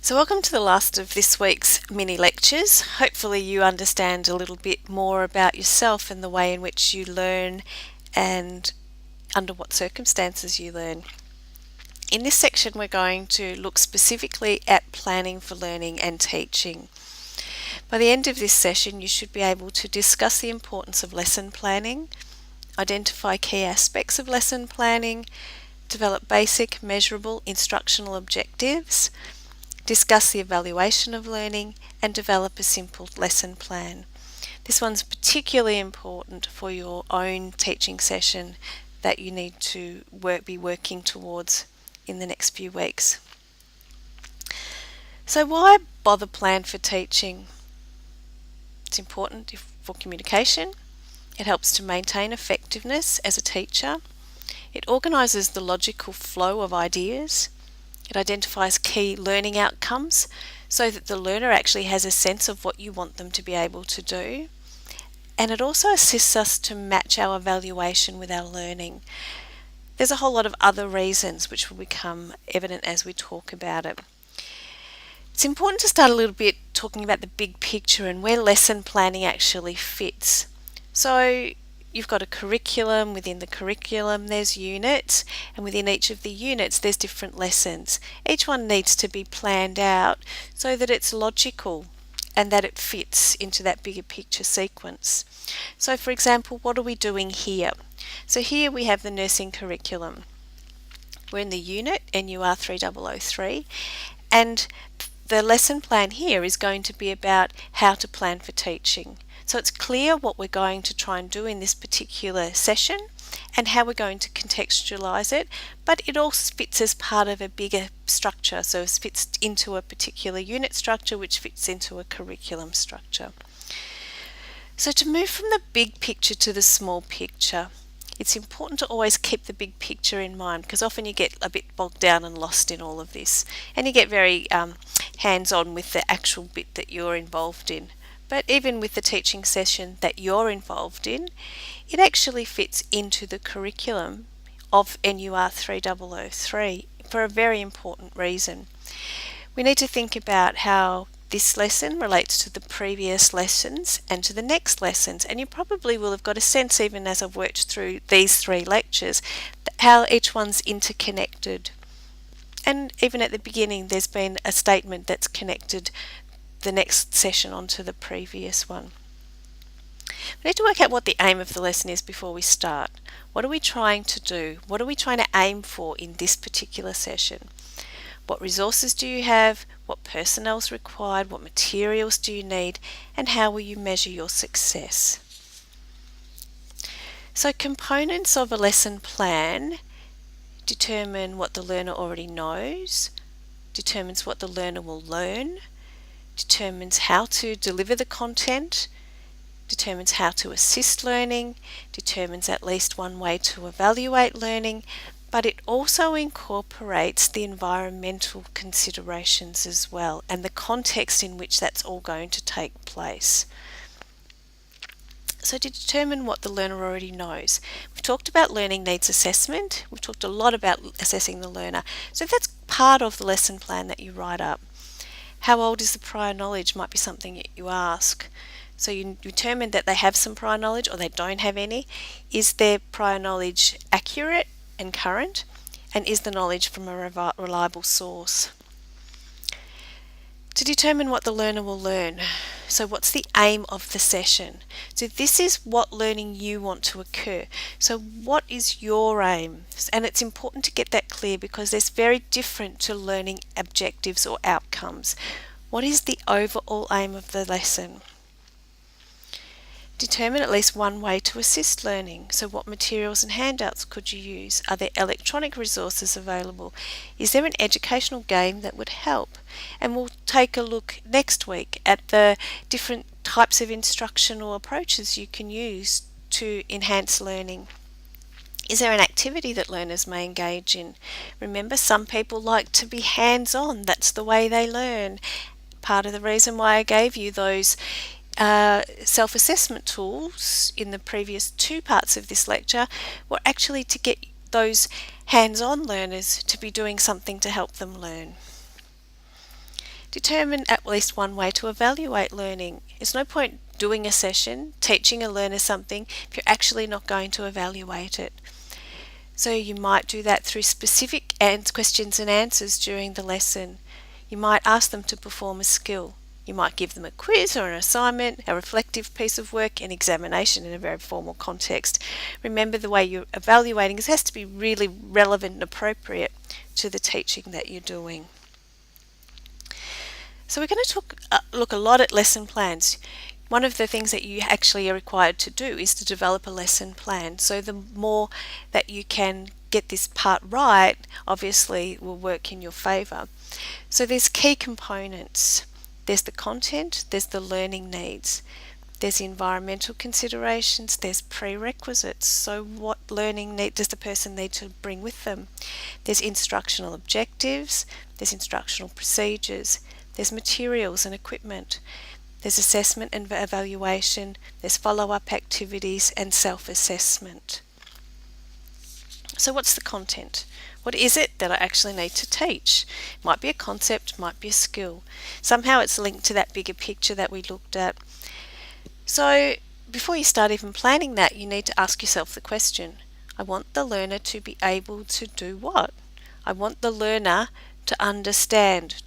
So welcome to the last of this week's mini lectures. Hopefully you understand a little bit more about yourself and the way in which you learn and under what circumstances you learn. In this section we're going to look specifically at planning for learning and teaching. By the end of this session you should be able to discuss the importance of lesson planning, identify key aspects of lesson planning, develop basic measurable instructional objectives, discuss the evaluation of learning, and develop a simple lesson plan. This one's particularly important for your own teaching session that you need to be working towards in the next few weeks. So why bother plan for teaching? It's important for communication. It helps to maintain effectiveness as a teacher. It organises the logical flow of ideas. It identifies key learning outcomes so that the learner actually has a sense of what you want them to be able to do. And it also assists us to match our evaluation with our learning. There's a whole lot of other reasons which will become evident as we talk about it. It's important to start a little bit talking about the big picture and where lesson planning actually fits. So you've got a curriculum. Within the curriculum there's units, and within each of the units there's different lessons. Each one needs to be planned out so that it's logical and that it fits into that bigger picture sequence. So for example, what are we doing here? So here we have the nursing curriculum. We're in the unit NUR 3003, and the lesson plan here is going to be about how to plan for teaching. So it's clear what we're going to try and do in this particular session and how we're going to contextualise it, but it also fits as part of a bigger structure. So it fits into a particular unit structure which fits into a curriculum structure. So to move from the big picture to the small picture, it's important to always keep the big picture in mind, because often you get a bit bogged down and lost in all of this, and you get very hands-on with the actual bit that you're involved in. But even with the teaching session that you're involved in, it actually fits into the curriculum of NUR 3003 for a very important reason. We need to think about how this lesson relates to the previous lessons and to the next lessons, and you probably will have got a sense, even as I've worked through these 3 lectures, how each one's interconnected. And even at the beginning there's been a statement that's connected the next session onto the previous one. We need to work out what the aim of the lesson is before we start. What are we trying to do? What are we trying to aim for in this particular session? What resources do you have? What personnel is required? What materials do you need? And how will you measure your success? So components of a lesson plan determine what the learner already knows, determines what the learner will learn, determines how to deliver the content, determines how to assist learning, determines at least one way to evaluate learning, but it also incorporates the environmental considerations as well and the context in which that's all going to take place. So to determine what the learner already knows, we've talked about learning needs assessment, we've talked a lot about assessing the learner, so that's part of the lesson plan that you write up. How old is the prior knowledge might be something that you ask. So you determine that they have some prior knowledge or they don't have any. Is their prior knowledge accurate and current? And is the knowledge from a reliable source? To determine what the learner will learn. So what's the aim of the session? So this is what learning you want to occur. So what is your aim? And it's important to get that clear, because there's very different to learning objectives or outcomes. What is the overall aim of the lesson? Determine at least one way to assist learning. So what materials and handouts could you use? Are there electronic resources available? Is there an educational game that would help? And we'll take a look next week at the different types of instructional approaches you can use to enhance learning. Is there an activity that learners may engage in? Remember, some people like to be hands-on. That's the way they learn. Part of the reason why I gave you those self-assessment tools in the previous 2 parts of this lecture were actually to get those hands-on learners to be doing something to help them learn. Determine at least one way to evaluate learning. There's no point doing a session, teaching a learner something, if you're actually not going to evaluate it. So you might do that through specific questions and answers during the lesson. You might ask them to perform a skill. You might give them a quiz or an assignment, a reflective piece of work, an examination in a very formal context. Remember, the way you're evaluating this has to be really relevant and appropriate to the teaching that you're doing. So we're going to look a lot at lesson plans. One of the things that you actually are required to do is to develop a lesson plan. So the more that you can get this part right, obviously will work in your favour. So there's key components. There's the content, there's the learning needs, there's the environmental considerations, there's prerequisites. So what learning need does the person need to bring with them? There's instructional objectives, there's instructional procedures, there's materials and equipment, there's assessment and evaluation, there's follow-up activities and self-assessment. So what's the content? What is it that I actually need to teach? It might be a concept, might be a skill. Somehow it's linked to that bigger picture that we looked at. So before you start even planning that, you need to ask yourself the question, I want the learner to be able to do what? I want the learner to understand ...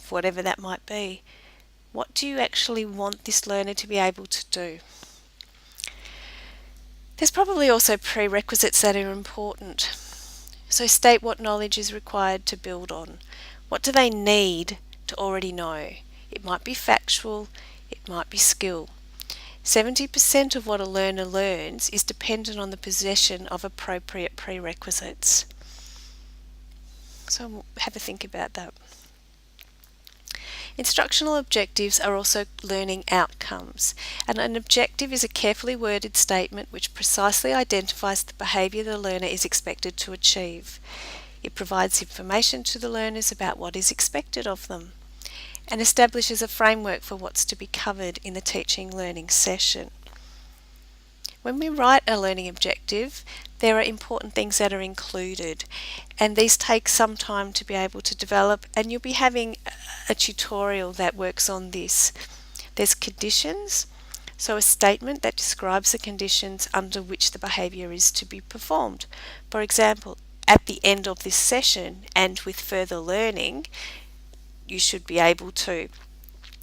whatever that might be. What do you actually want this learner to be able to do? There's probably also prerequisites that are important. So state what knowledge is required to build on. What do they need to already know? It might be factual, it might be skill. 70% of what a learner learns is dependent on the possession of appropriate prerequisites. So have a think about that. Instructional objectives are also learning outcomes, and an objective is a carefully worded statement which precisely identifies the behaviour the learner is expected to achieve. It provides information to the learners about what is expected of them, and establishes a framework for what's to be covered in the teaching learning session. When we write a learning objective, there are important things that are included, and these take some time to be able to develop, and you'll be having a tutorial that works on this. There's conditions, so a statement that describes the conditions under which the behaviour is to be performed. For example, at the end of this session and with further learning, you should be able to.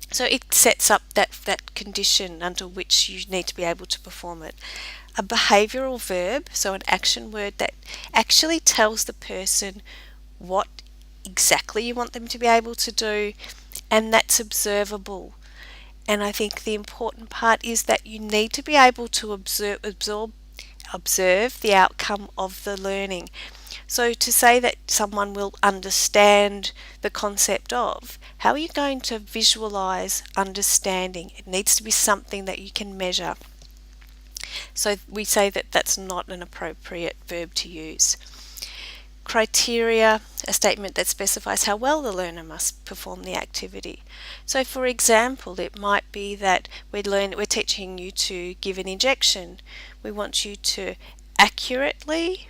So it sets up that condition under which you need to be able to perform it. A behavioural verb, so an action word that actually tells the person what exactly you want them to be able to do, and that's observable. And I think the important part is that you need to be able to observe the outcome of the learning. So to say that someone will understand the concept of, how are you going to visualise understanding? It needs to be something that you can measure. So we say that that's not an appropriate verb to use. Criteria, a statement that specifies how well the learner must perform the activity. So for example, it might be that we're teaching you to give an injection. We want you to accurately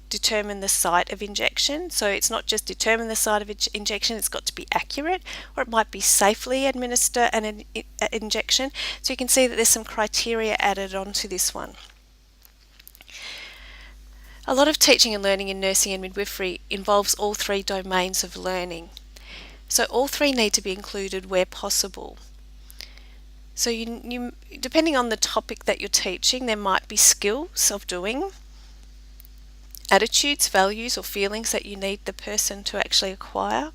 determine the site of injection. So it's not just determine the site of injection, it's got to be accurate, or it might be safely administer an injection. So you can see that there's some criteria added onto this one. A lot of teaching and learning in nursing and midwifery involves all three domains of learning. So all three need to be included where possible. So you depending on the topic that you're teaching, there might be skills of doing, attitudes, values or feelings that you need the person to actually acquire.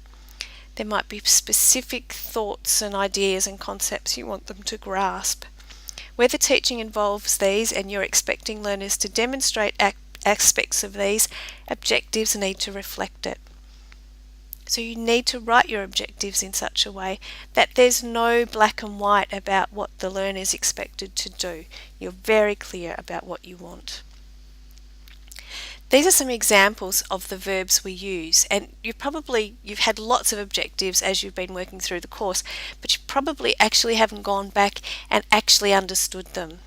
There might be specific thoughts and ideas and concepts you want them to grasp. Where the teaching involves these and you're expecting learners to demonstrate aspects of these, objectives need to reflect it. So you need to write your objectives in such a way that there's no black and white about what the learner is expected to do. You're very clear about what you want. These are some examples of the verbs we use, and you've had lots of objectives as you've been working through the course, but you probably actually haven't gone back and actually understood them.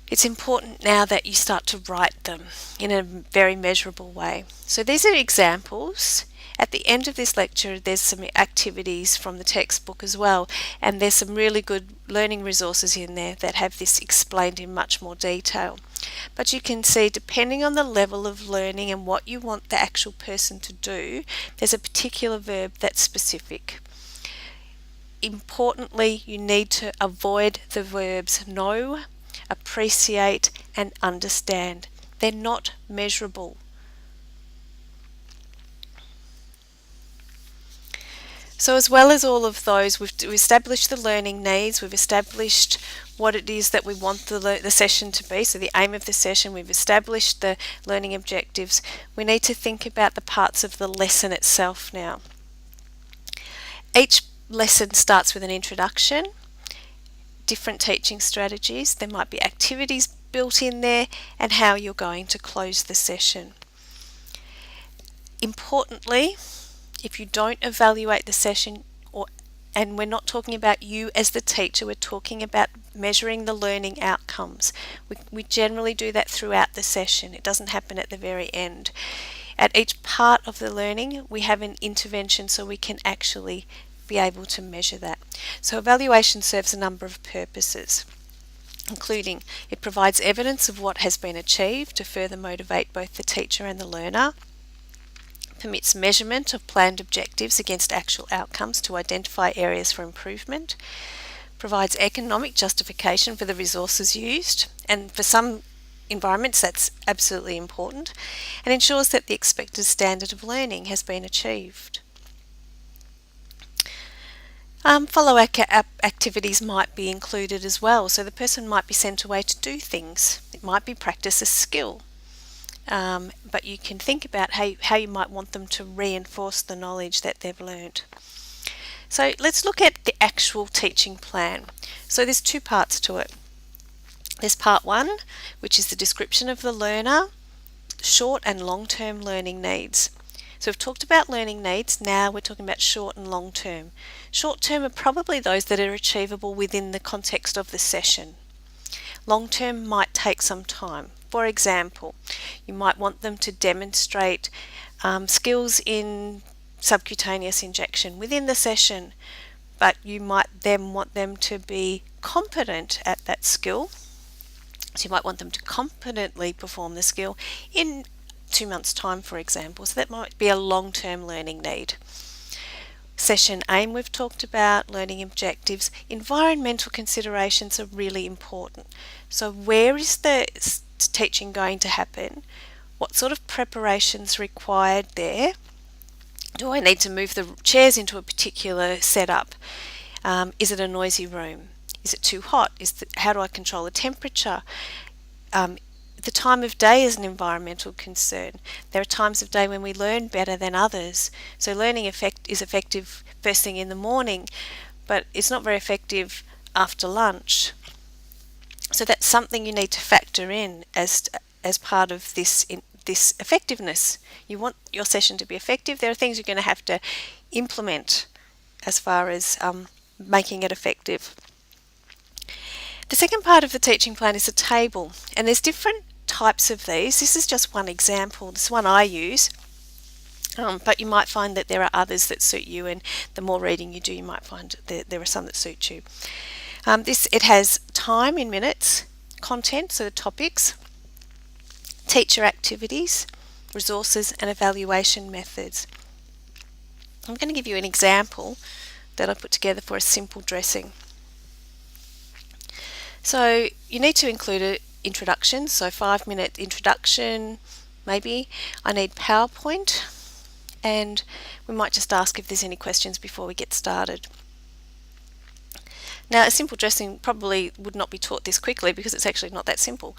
It's important now that you start to write them in a very measurable way. So these are examples. At the end of this lecture, there's some activities from the textbook as well, and there's some really good learning resources in there that have this explained in much more detail. But you can see, depending on the level of learning and what you want the actual person to do, there's a particular verb that's specific. Importantly, you need to avoid the verbs know, appreciate and understand. They're not measurable. So as well as all of those, we've established the learning needs, we've established what it is that we want the session to be, so the aim of the session, we've established the learning objectives. We need to think about the parts of the lesson itself now. Each lesson starts with an introduction, different teaching strategies, there might be activities built in there, and how you're going to close the session. Importantly, if you don't evaluate the session, and we're not talking about you as the teacher, we're talking about measuring the learning outcomes. We generally do that throughout the session. It doesn't happen at the very end. At each part of the learning, we have an intervention so we can actually be able to measure that. So evaluation serves a number of purposes, including it provides evidence of what has been achieved to further motivate both the teacher and the learner, permits measurement of planned objectives against actual outcomes to identify areas for improvement, provides economic justification for the resources used, and for some environments that's absolutely important, and ensures that the expected standard of learning has been achieved. Follow-up activities might be included as well, so the person might be sent away to do things. It might be practice a skill. But you can think about how you might want them to reinforce the knowledge that they've learned. So let's look at the actual teaching plan. So there's two parts to it. There's part one, which is the description of the learner, short and long-term learning needs. So we've talked about learning needs, now we're talking about short and long-term. Short-term are probably those that are achievable within the context of the session. Long-term might take some time. For example, you might want them to demonstrate skills in subcutaneous injection within the session, but you might then want them to be competent at that skill. So you might want them to competently perform the skill in 2 months' time, for example. So that might be a long-term learning need. Session aim we've talked about, learning objectives. Environmental considerations are really important. So where is the teaching going to happen? What sort of preparations required there? Do I need to move the chairs into a particular setup? Is it a noisy room? Is it too hot? How do I control the temperature? The time of day is an environmental concern. There are times of day when we learn better than others. So learning is effective first thing in the morning, but it's not very effective after lunch. So that's something you need to factor in as part of this effectiveness. You want your session to be effective. There are things you're going to have to implement as far as making it effective. The second part of the teaching plan is a table, and there's different types of these. This is just one example. This one I use, but you might find that there are others that suit you, and the more reading you do, you might find that there are some that suit you. It has time in minutes, content, so the topics, teacher activities, resources, and evaluation methods. I'm going to give you an example that I put together for a simple dressing. So you need to include an introduction, so 5-minute introduction maybe. I need PowerPoint, and we might just ask if there's any questions before we get started. Now, a simple dressing probably would not be taught this quickly because it's actually not that simple.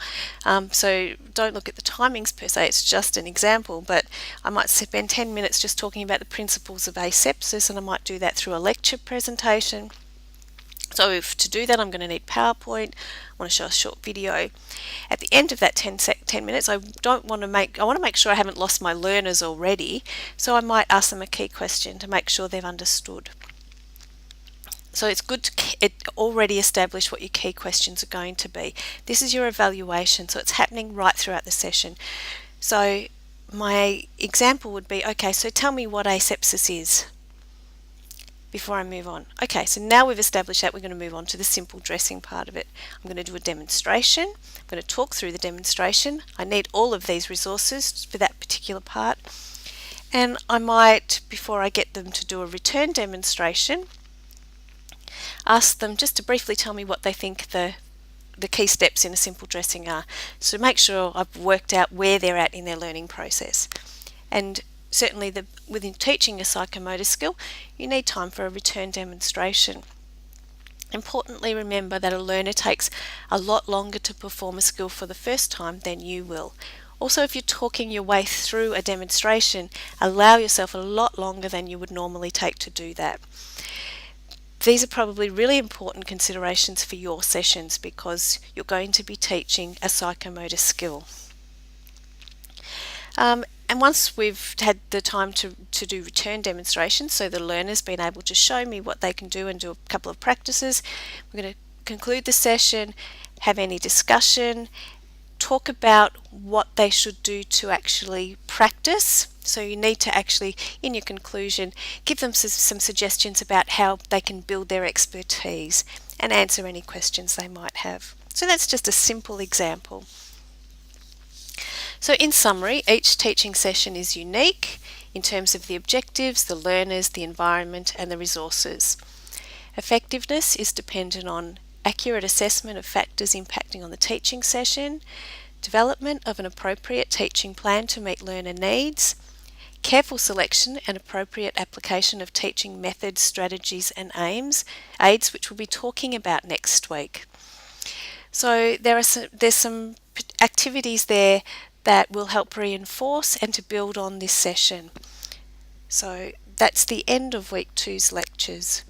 So don't look at the timings per se, it's just an example, but I might spend 10 minutes just talking about the principles of asepsis, and I might do that through a lecture presentation. So to do that, I'm going to need PowerPoint. I want to show a short video. At the end of that 10 minutes, I want to make sure I haven't lost my learners already, so I might ask them a key question to make sure they've understood. So it's good to already establish what your key questions are going to be. This is your evaluation, so it's happening right throughout the session. So my example would be, okay, so tell me what asepsis is before I move on. Okay, so now we've established that, we're going to move on to the simple dressing part of it. I'm going to do a demonstration. I'm going to talk through the demonstration. I need all of these resources for that particular part. And I might, before I get them to do a return demonstration, ask them just to briefly tell me what they think the key steps in a simple dressing are. So make sure I've worked out where they're at in their learning process. And certainly within teaching a psychomotor skill, you need time for a return demonstration. Importantly, remember that a learner takes a lot longer to perform a skill for the first time than you will. Also, if you're talking your way through a demonstration, allow yourself a lot longer than you would normally take to do that. These are probably really important considerations for your sessions because you're going to be teaching a psychomotor skill. And once we've had the time to do return demonstrations, so the learner's been able to show me what they can do and do a couple of practices, we're going to conclude the session, have any discussion, talk about what they should do to actually practice. So you need to actually, in your conclusion, give them some suggestions about how they can build their expertise and answer any questions they might have. So that's just a simple example. So in summary, each teaching session is unique in terms of the objectives, the learners, the environment, and the resources. Effectiveness is dependent on accurate assessment of factors impacting on the teaching session, development of an appropriate teaching plan to meet learner needs, careful selection and appropriate application of teaching methods, strategies and aids, which we'll be talking about next week. So there's some activities there that will help reinforce and to build on this session. So that's the end of week 2's lectures.